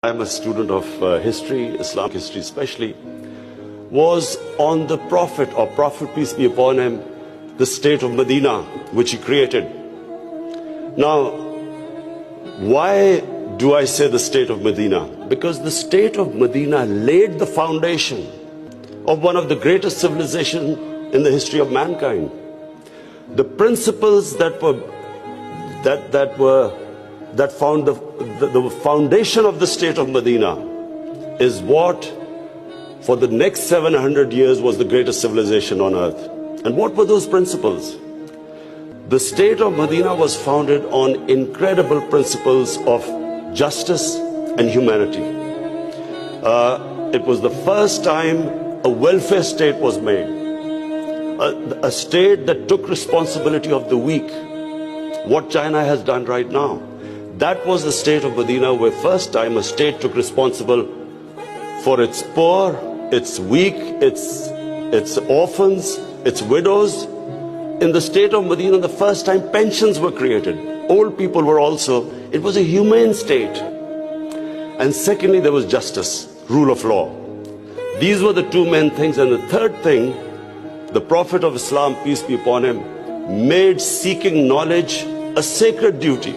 I'm a student of history, Islamic history especially, was on the Prophet, or Prophet peace be upon him, the state of Medina, which he created. Now, why do I say the state of Medina? Because the state of Medina laid the foundation of one of the greatest civilizations in the history of mankind. The principles that found the foundation of the state of Medina is what for the next 700 years was the greatest civilization on earth. And what were those principles? The state of Medina was founded on incredible principles of justice and humanity. It was the first time a welfare state was made, a state that took responsibility of the weak, what China has done right now. That was the state of Medina, where first time a state took responsible for its poor, its weak, its orphans, its widows. In the state of Medina, the first time pensions were created. Old people were also, it was a humane state. And secondly, there was justice, rule of law. These were the two main things. And the third thing, the Prophet of Islam, peace be upon him, made seeking knowledge a sacred duty.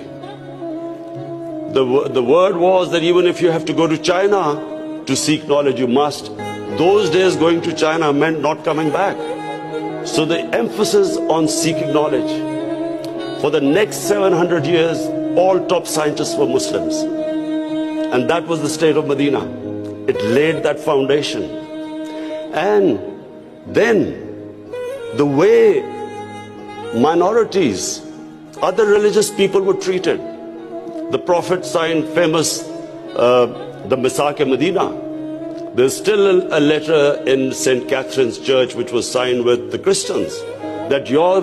The word was that even if you have to go to China to seek knowledge, you must. Those days going to China meant not coming back. So the emphasis on seeking knowledge. For the next 700 years, all top scientists were Muslims. And that was the state of Medina. It laid that foundation. And then the way minorities, other religious people were treated. The Prophet signed famous, the Misaq-e-Medina. There's still a letter in St. Catherine's Church which was signed with the Christians, that your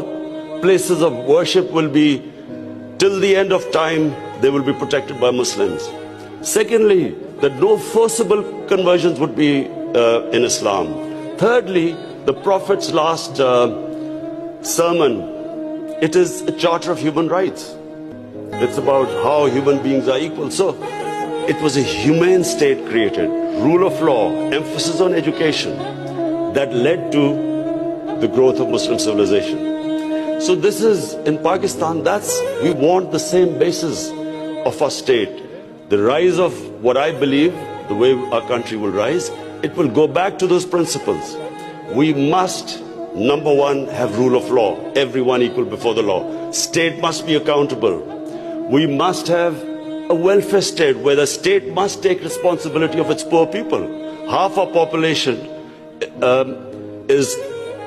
places of worship will be, till the end of time, they will be protected by Muslims. Secondly, that no forcible conversions would be in Islam. Thirdly, the Prophet's last sermon, it is a charter of human rights. It's about how human beings are equal. So it was a humane state created, rule of law, emphasis on education, that led to the growth of Muslim civilization. So this is, in Pakistan, we want the same basis of our state. The rise of what I believe, the way our country will rise, it will go back to those principles. We must, number one, have rule of law, everyone equal before the law. State must be accountable. We must have a welfare state where the state must take responsibility of its poor people. Half our population is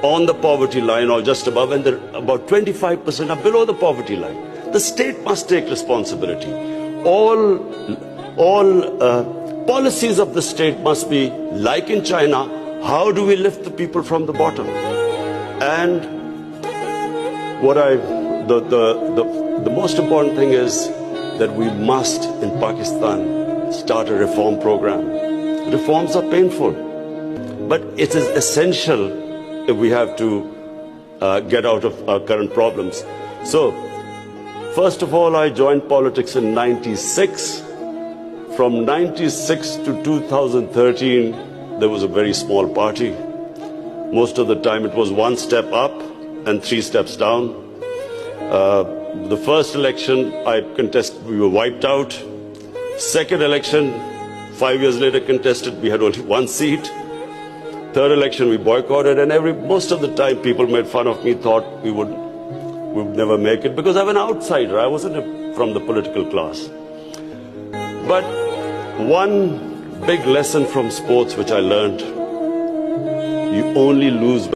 on the poverty line or just above, and about 25% are below the poverty line. The state must take responsibility. All policies of the state must be like in China. How do we lift the people from the bottom? And the most important thing is that we must, in Pakistan, start a reform program. Reforms are painful, but it is essential if we have to get out of our current problems. So, first of all, I joined politics in '96. From '96 to 2013, there was a very small party. Most of the time it was one step up and 3 steps down. The first election I contested, we were wiped out. Second election, 5 years later contested, we had only 1 seat. Third election we boycotted, and most of the time people made fun of me, thought we would never make it, because I'm an outsider. I wasn't from the political class. But one big lesson from sports which I learned, you only lose